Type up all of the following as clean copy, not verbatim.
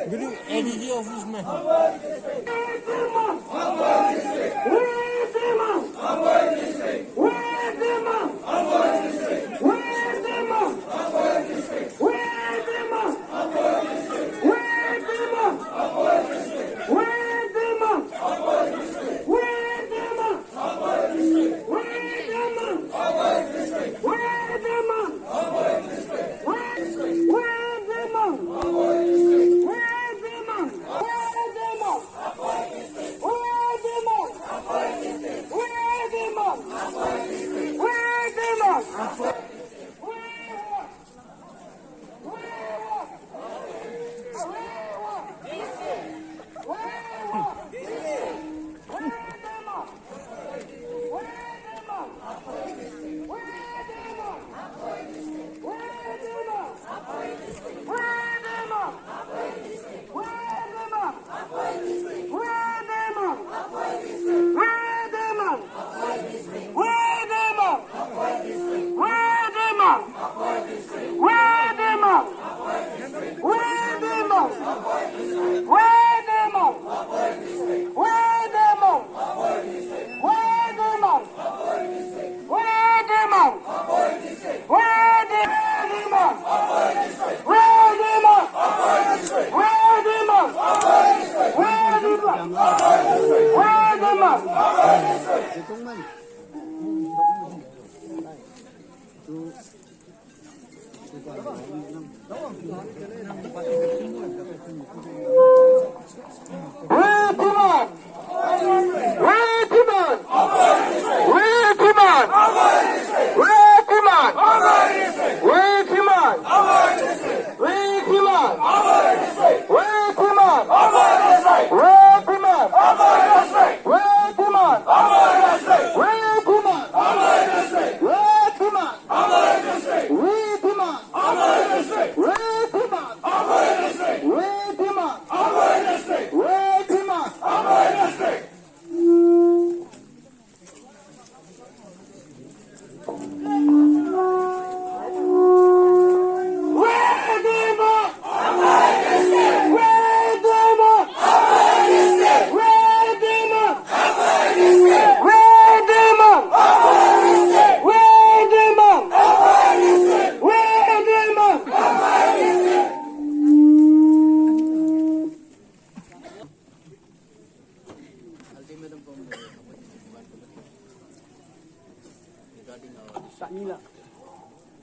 Guru ADG office में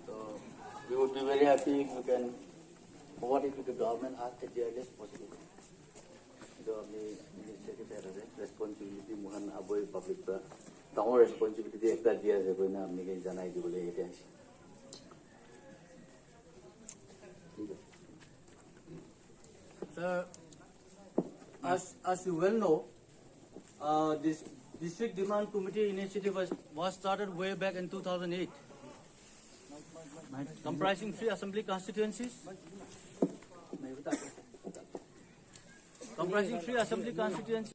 So we would be very happy if you can forward it to the government as the earliest possible. So Minister Secretary responsibility Mohan Aboy public our responsibility ekta dia je koina apni ke janai dibole eta ase. Sir, as you well know, this District Demand Committee initiative was started way back in 2008, comprising 3 assembly constituencies.